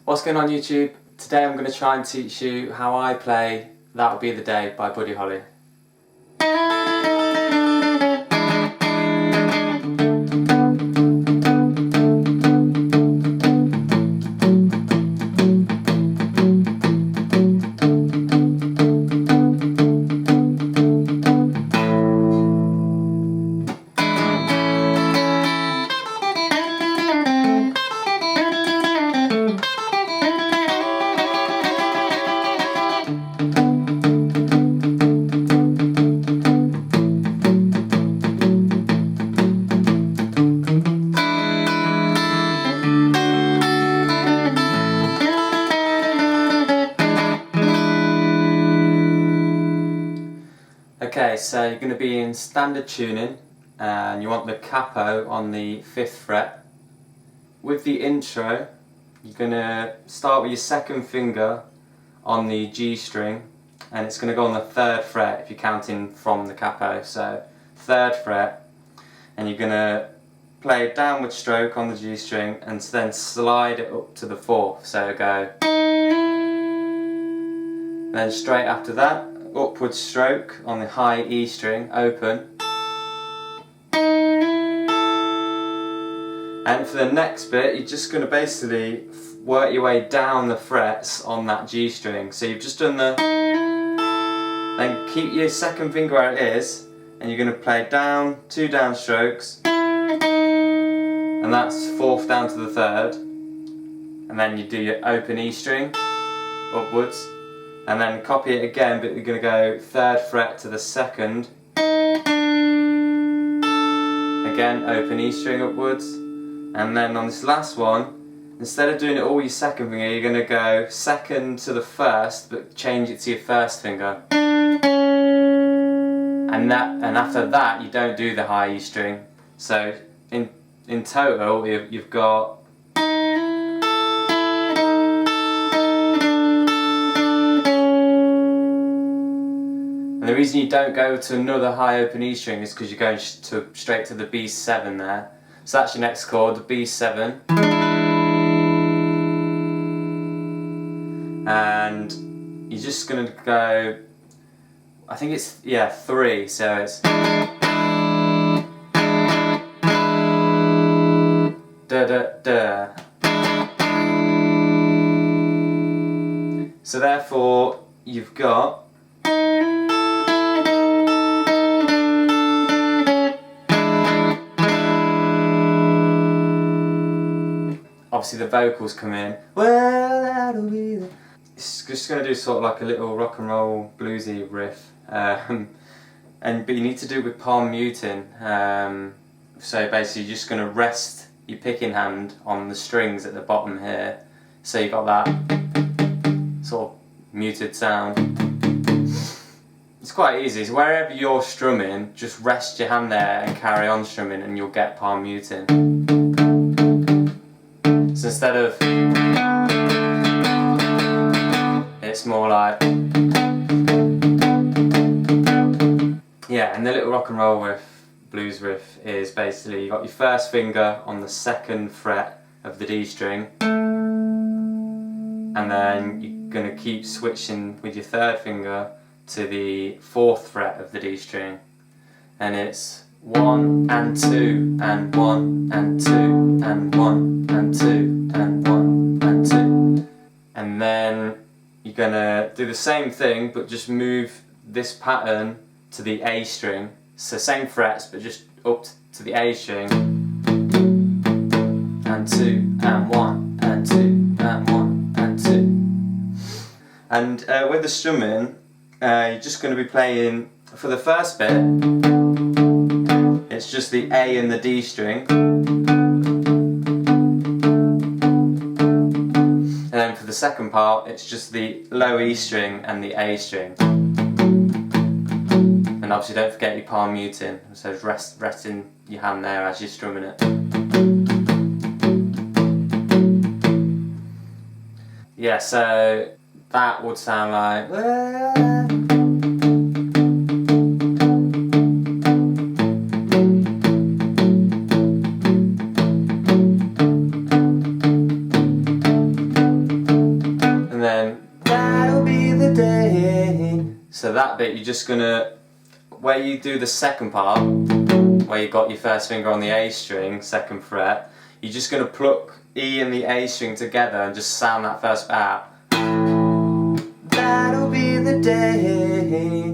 What's going on YouTube? Today I'm going to try and teach you how I play That'll Be the Day by Buddy Holly. Okay, so you're going to be in standard tuning and you want the capo on the 5th fret. With the intro, you're going to start with your 2nd finger on the G string and it's going to go on the 3rd fret if you're counting from the capo. So 3rd fret, and you're going to play a downward stroke on the G string and then slide it up to the 4th. So go. Then straight after that, upward stroke on the high E string, open. And for the next bit, you're just going to basically work your way down the frets on that G string. So you've just done the... Then keep your 2nd finger where it is, and you're going to play down, 2 down strokes, and that's 4th down to the 3rd. And then you do your open E string, upwards. And then copy it again, but you're going to go 3rd fret to the 2nd. Again, open E string upwards. And then on this last one, instead of doing it all your 2nd finger, you're going to go 2nd to the 1st, but change it to your 1st finger. And after that, you don't do the high E string. So in total, you've got... And the reason you don't go to another high open E string is because you're going straight to the B7 there. So that's your next chord, the B7. And you're just going to go, I think it's, 3, so it's... Da da da. So therefore, you've got... Obviously the vocals come in. Well, that'll be the... It's just going to do sort of like a little rock and roll bluesy riff, but you need to do it with palm muting. So basically you're just going to rest your picking hand on the strings at the bottom here. So you've got that sort of muted sound. It's quite easy. So wherever you're strumming, just rest your hand there and carry on strumming, and you'll get palm muting. So instead of, it's more like, and the little rock and roll riff, blues riff, is basically you got your 1st finger on the 2nd fret of the D string, and then you're going to keep switching with your 3rd finger to the 4th fret of the D string, and it's 1 and 2 and 1 and 2 and 1 and 2 and 1 and 2. And then you're going to do the same thing, but just move this pattern to the A string. So same frets, but just up to the A string. And 2 and 1 and 2 and 1 and 2. And with the strumming, you're just going to be playing, for the first bit, it's just the A and the D string. And then for the second part, it's just the low E string and the A string. And obviously don't forget your palm muting, so resting your hand there as you're strumming it. Yeah, so that would sound like... So that bit you're just gonna, where you do the second part, where you got your first finger on the A string, second fret, you're just gonna pluck E and the A string together and just sound that first bit out. That'll be the day.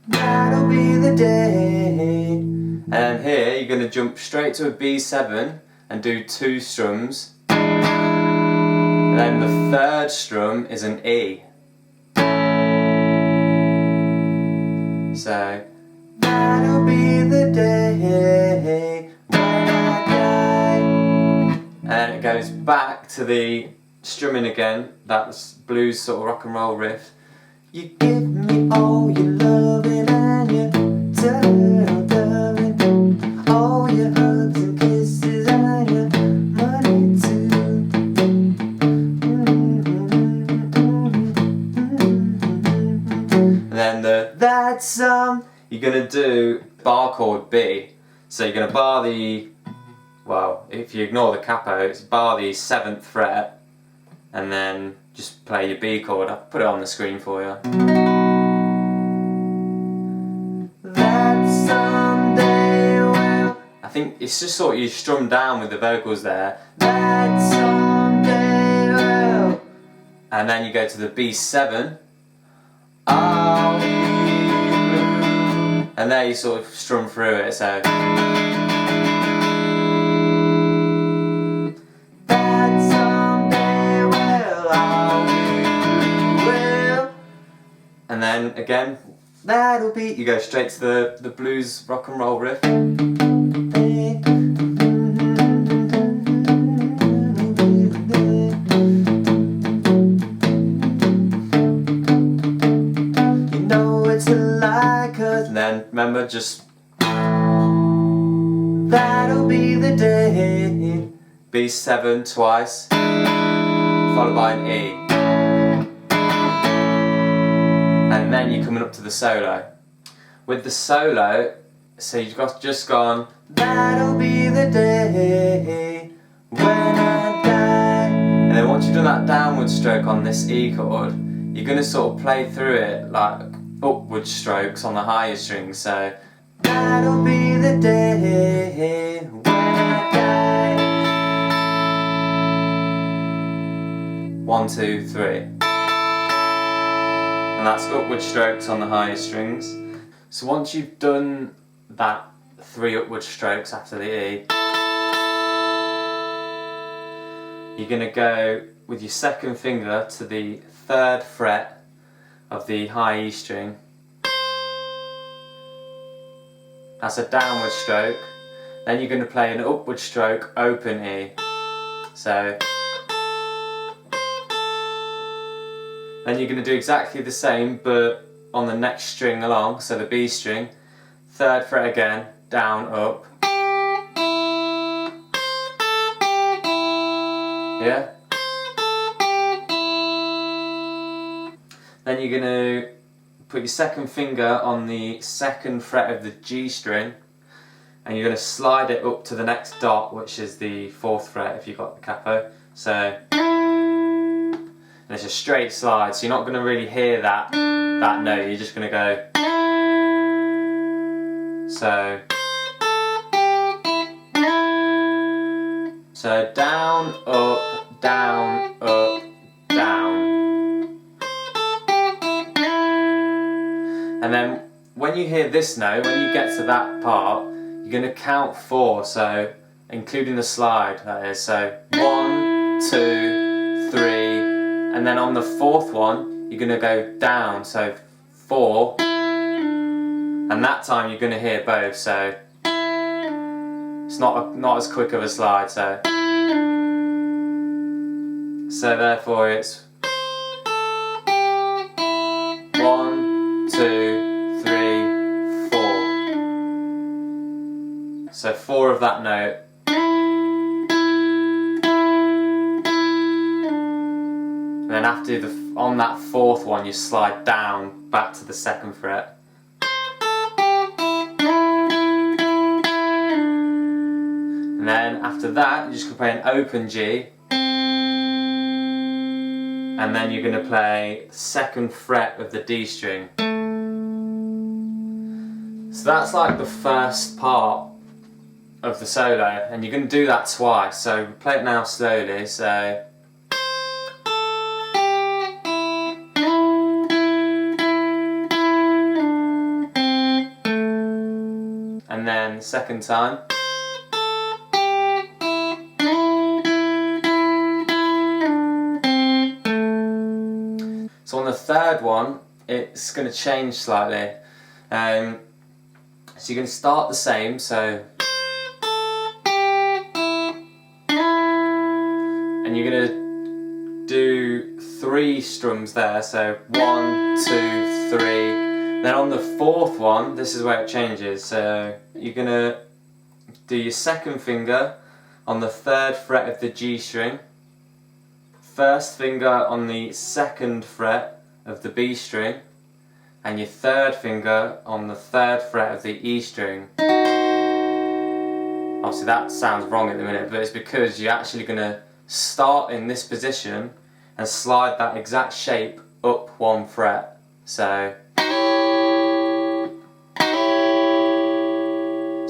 That'll be the day. And here you're going to jump straight to a B7 and do 2 strums. And then the third strum is an E. So, that'll be the day when I die. And then it goes back to the strumming again, that's blues sort of rock and roll riff. You give me all your loving and your darling, all your hugs and kisses and your money too. And then that song, you're gonna do bar chord B. So you're gonna bar the, well, if you ignore the capo, it's bar the 7th fret. And then just play your B chord. I'll put it on the screen for you. That someday will. I think it's just sort of you strum down with the vocals there. That someday will. And then you go to the B7. Are we? And there you sort of strum through it. So. And then again, that'll be, you go straight to the blues rock and roll riff. You know it's like us. And then remember, just that'll be the day. B7 twice, followed by an E. And then you're coming up to the solo. With the solo, so you've just gone, that'll be the day when I die. And then once you've done that downward stroke on this E chord, you're going to sort of play through it like upward strokes on the higher strings. So, that'll be the day when I die. 1, 2, 3. And that's upward strokes on the higher strings. So once you've done that 3 upward strokes after the E, you're going to go with your second finger to the 3rd fret of the high E string. That's a downward stroke. Then you're going to play an upward stroke open E. So. Then you're going to do exactly the same but on the next string along, so the B string, 3rd fret again, down, up. Yeah? Then you're going to put your second finger on the 2nd fret of the G string and you're going to slide it up to the next dot, which is the 4th fret if you've got the capo. So. And it's a straight slide, so you're not going to really hear that note, you're just going to go. So down, up, down, up, down. And then when you hear this note, when you get to that part, you're going to count 4, so including the slide, that is. So 1, 2, 3. And then on the 4th one, you're going to go down, so 4. And that time you're going to hear both, so it's not as quick of a slide. So therefore it's 1, 2, 3, 4. So 4 of that note. And then after on that 4th one, you slide down back to the 2nd fret. And then after that, you're just going to play an open G. and then you're going to play the 2nd fret of the D string. So that's like the first part of the solo, and you're going to do that twice. So play it now slowly. So and then 2nd time. So on the 3rd one, it's going to change slightly. So you're going to start the same, so, and you're going to do 3 strums there, so 1, 2, 3. Then on the 4th one, this is where it changes. So you're going to do your 2nd finger on the 3rd fret of the G string, 1st finger on the 2nd fret of the B string, and your 3rd finger on the 3rd fret of the E string. Obviously that sounds wrong at the minute, but it's because you're actually going to start in this position and slide that exact shape up 1 fret. So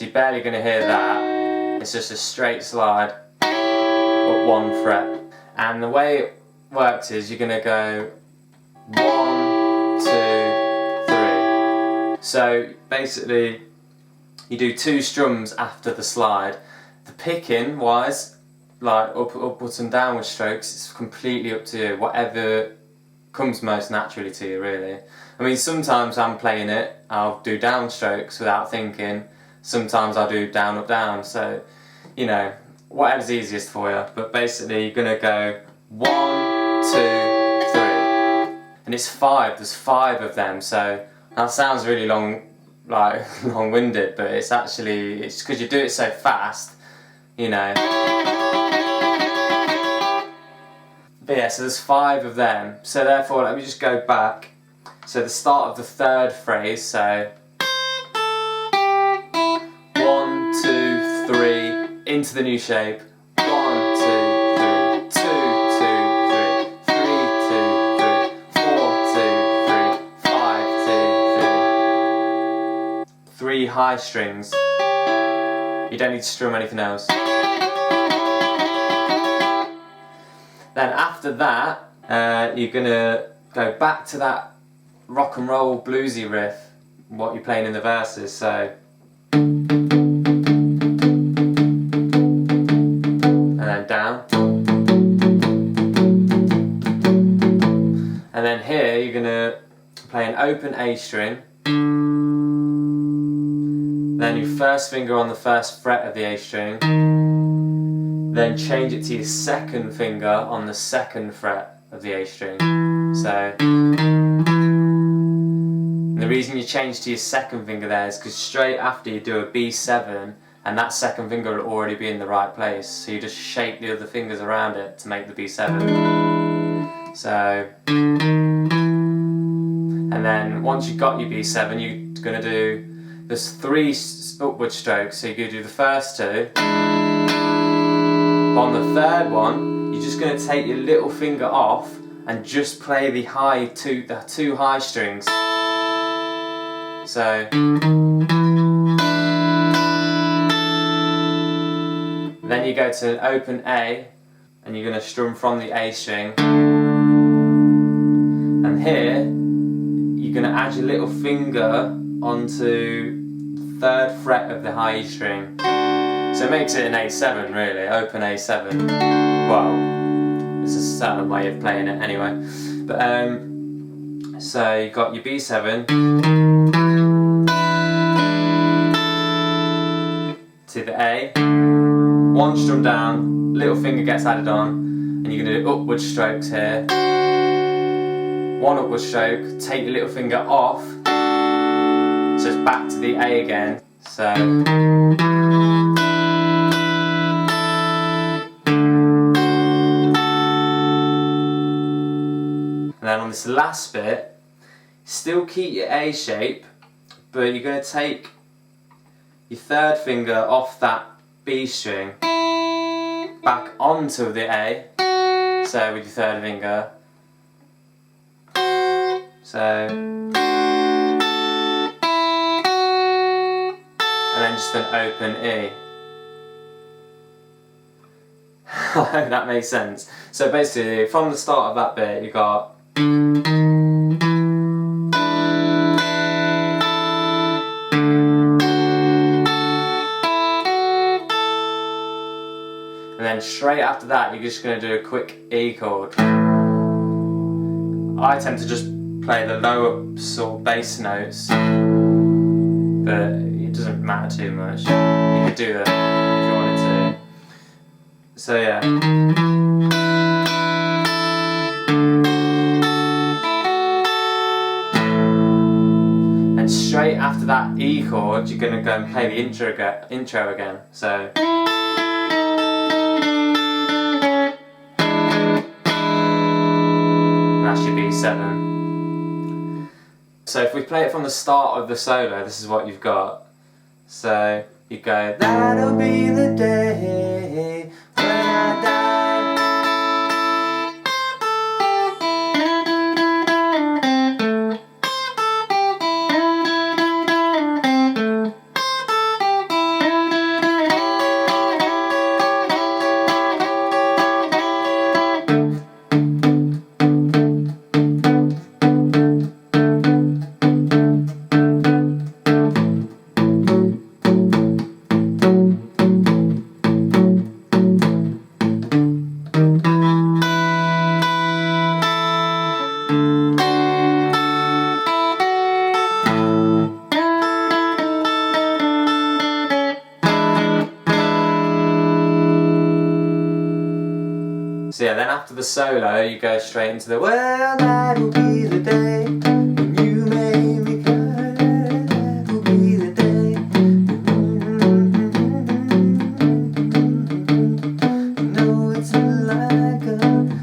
you're barely going to hear that. It's just a straight slide up 1 fret. And the way it works is you're going to go 1, 2, 3. So basically you do 2 strums after the slide. The picking wise, like upwards and downward strokes, it's completely up to you, whatever comes most naturally to you really. I mean, sometimes I'm playing it, I'll do downstrokes without thinking, sometimes I'll do down up down, so you know, whatever's easiest for you. But basically you're going to go 1, 2, 3, and it's 5, there's 5 of them, so that sounds really long, like long-winded, but it's actually, it's because you do it so fast, you know. But yeah, so there's 5 of them, so therefore let me just go back. So the start of the 3rd phrase, so 1, 2, 3, into the new shape, 1, 2, 3, 2, 2, 3, 3, 2, 3, 4, 2, 3, 5, 2, 3. 3 high strings. You don't need to strum anything else. Then after that, you're gonna go back to that rock and roll bluesy riff, what you're playing in the verses. So, and then down, and then here you're gonna play an open A string, then your 1st finger on the 1st fret of the A string, then change it to your 2nd finger on the 2nd fret of the A string. So, and the reason you change to your 2nd finger there is because straight after you do a B7, and that 2nd finger will already be in the right place, so you just shake the other fingers around it to make the B7. So, and then once you've got your B7, you're going to do, there's 3 upward strokes, so you're going to do the first 2. On the 3rd one, you're just going to take your little finger off and just play the 2 high strings. So, then you go to an open A, and you're going to strum from the A string. And here, you're going to add your little finger onto the 3rd fret of the high E string. So it makes it an A7 really, open A7. Well, it's a certain way of playing it anyway. But so you've got your B7 to the A, 1 strum down, little finger gets added on, and you're going to do upward strokes here. 1 upward stroke, take your little finger off, so it's back to the A again. So, and then on this last bit, still keep your A shape, but you're going to take your 3rd finger off that B string, back onto the A, so with your 3rd finger, So, and then just an open E. I hope that makes sense. So basically, from the start of that bit, you got and then straight after that, you're just going to do a quick E chord. I tend to just play the lower sort of bass notes, but it doesn't matter too much. You could do that if you wanted to. So yeah. And straight after that E chord, you're going to go and play the intro again. So. That should be 7. So if we play it from the start of the solo, this is what you've got. So you go, that'll be the day when I die. So yeah, then after the solo, you go straight into the well, that'll be the day when you made me cry. That'll be the day. No, it's not like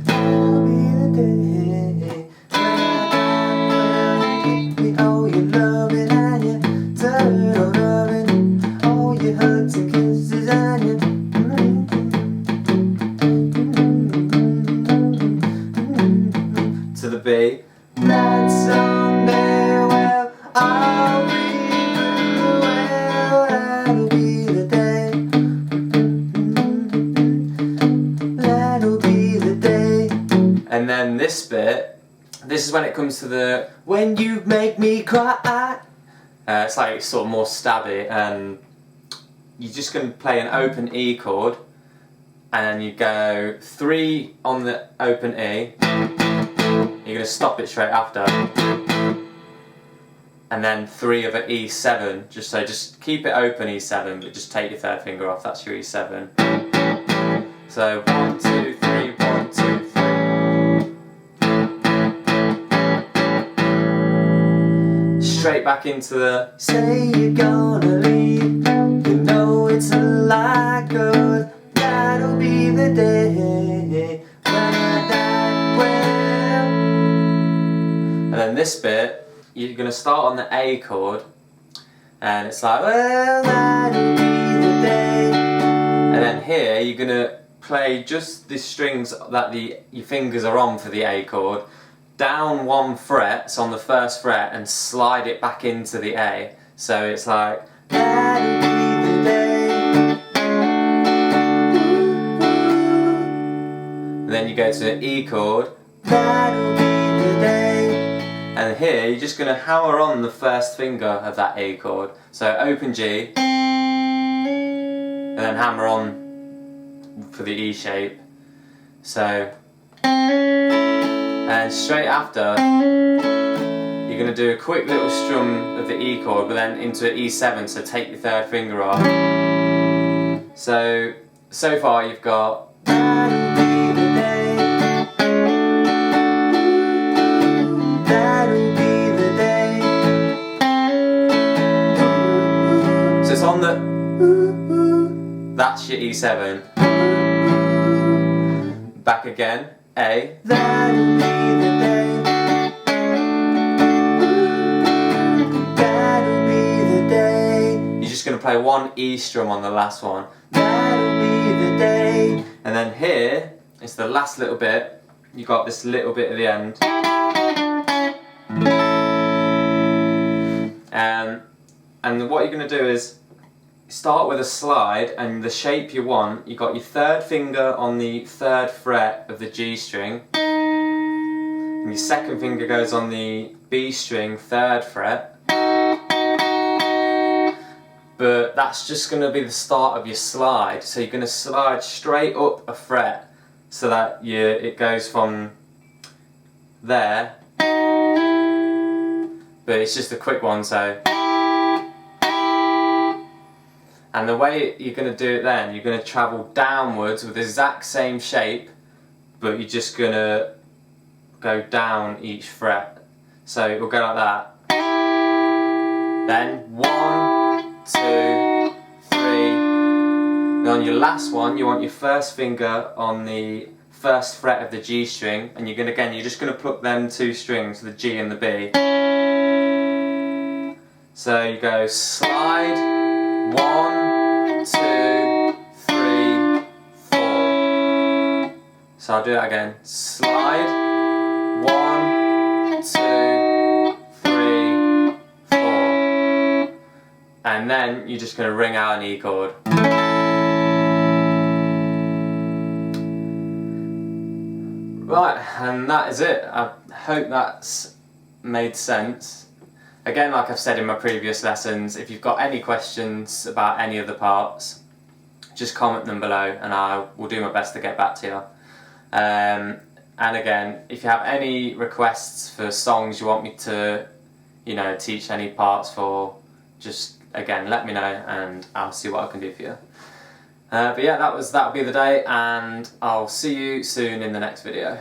that'll be the day when I give me all your loving and your turtle loving, all your hugs and kisses and your to the B. That someday, well, I'll be blue, well, that'll be the day. That'll be the day. And then this bit, this is when it comes to the when you make me cry. It's like sort of more stabby, and you're just going to play an open E chord, and then you go 3 on the open E. You're going to stop it straight after, and then 3 of an E7, just keep it open E7, but just take your 3rd finger off, that's your E7. So 1, 2, 3, 1, 2, 3. Straight back into the say you're gonna leave, you know it's a lie, 'cause that'll be the day when I die, well. And then this bit, you're going to start on the A chord, and it's like, well, that'll be the day. And then here, you're going to play just the strings that your fingers are on for the A chord, down 1 fret, so on the 1st fret, and slide it back into the A. So it's like, that'll be the day. And then you go to the E chord, that'll be the day. And here you're just going to hammer on the 1st finger of that A chord. So open G, and then hammer on for the E shape. So, and straight after, you're going to do a quick little strum of the E chord, but then into E7, so take your 3rd finger off. So far you've got on the, that's your E7. Back again, A. That'll be the day. That'll be the day. You're just going to play 1 E strum on the last one. That'll be the day. And then here, it's the last little bit. You got this little bit at the end. And what you're going to do is start with a slide, and the shape you want, you got your third finger on the third fret of the G string, and your second finger goes on the B string third fret, but that's just going to be the start of your slide. So you're going to slide straight up a fret so that it goes from there, but it's just a quick one. So, and the way you're going to do it then, you're going to travel downwards with the exact same shape, but you're just going to go down each fret. So it will go like that. Then 1, 2, 3. Then on your last one, you want your first finger on the first fret of the G string, and you're just going to pluck them two strings, the G and the B. So you go slide 1, 2, 3, 4. So I'll do that again. Slide 1, 2, 3, 4. And then you're just going to ring out an E chord. Right, and that is it. I hope that's made sense. Again, like I've said in my previous lessons, if you've got any questions about any of the parts, just comment them below and I will do my best to get back to you. And again, if you have any requests for songs you want me to, teach any parts for, just again let me know and I'll see what I can do for you. But yeah, that'll be the day, and I'll see you soon in the next video.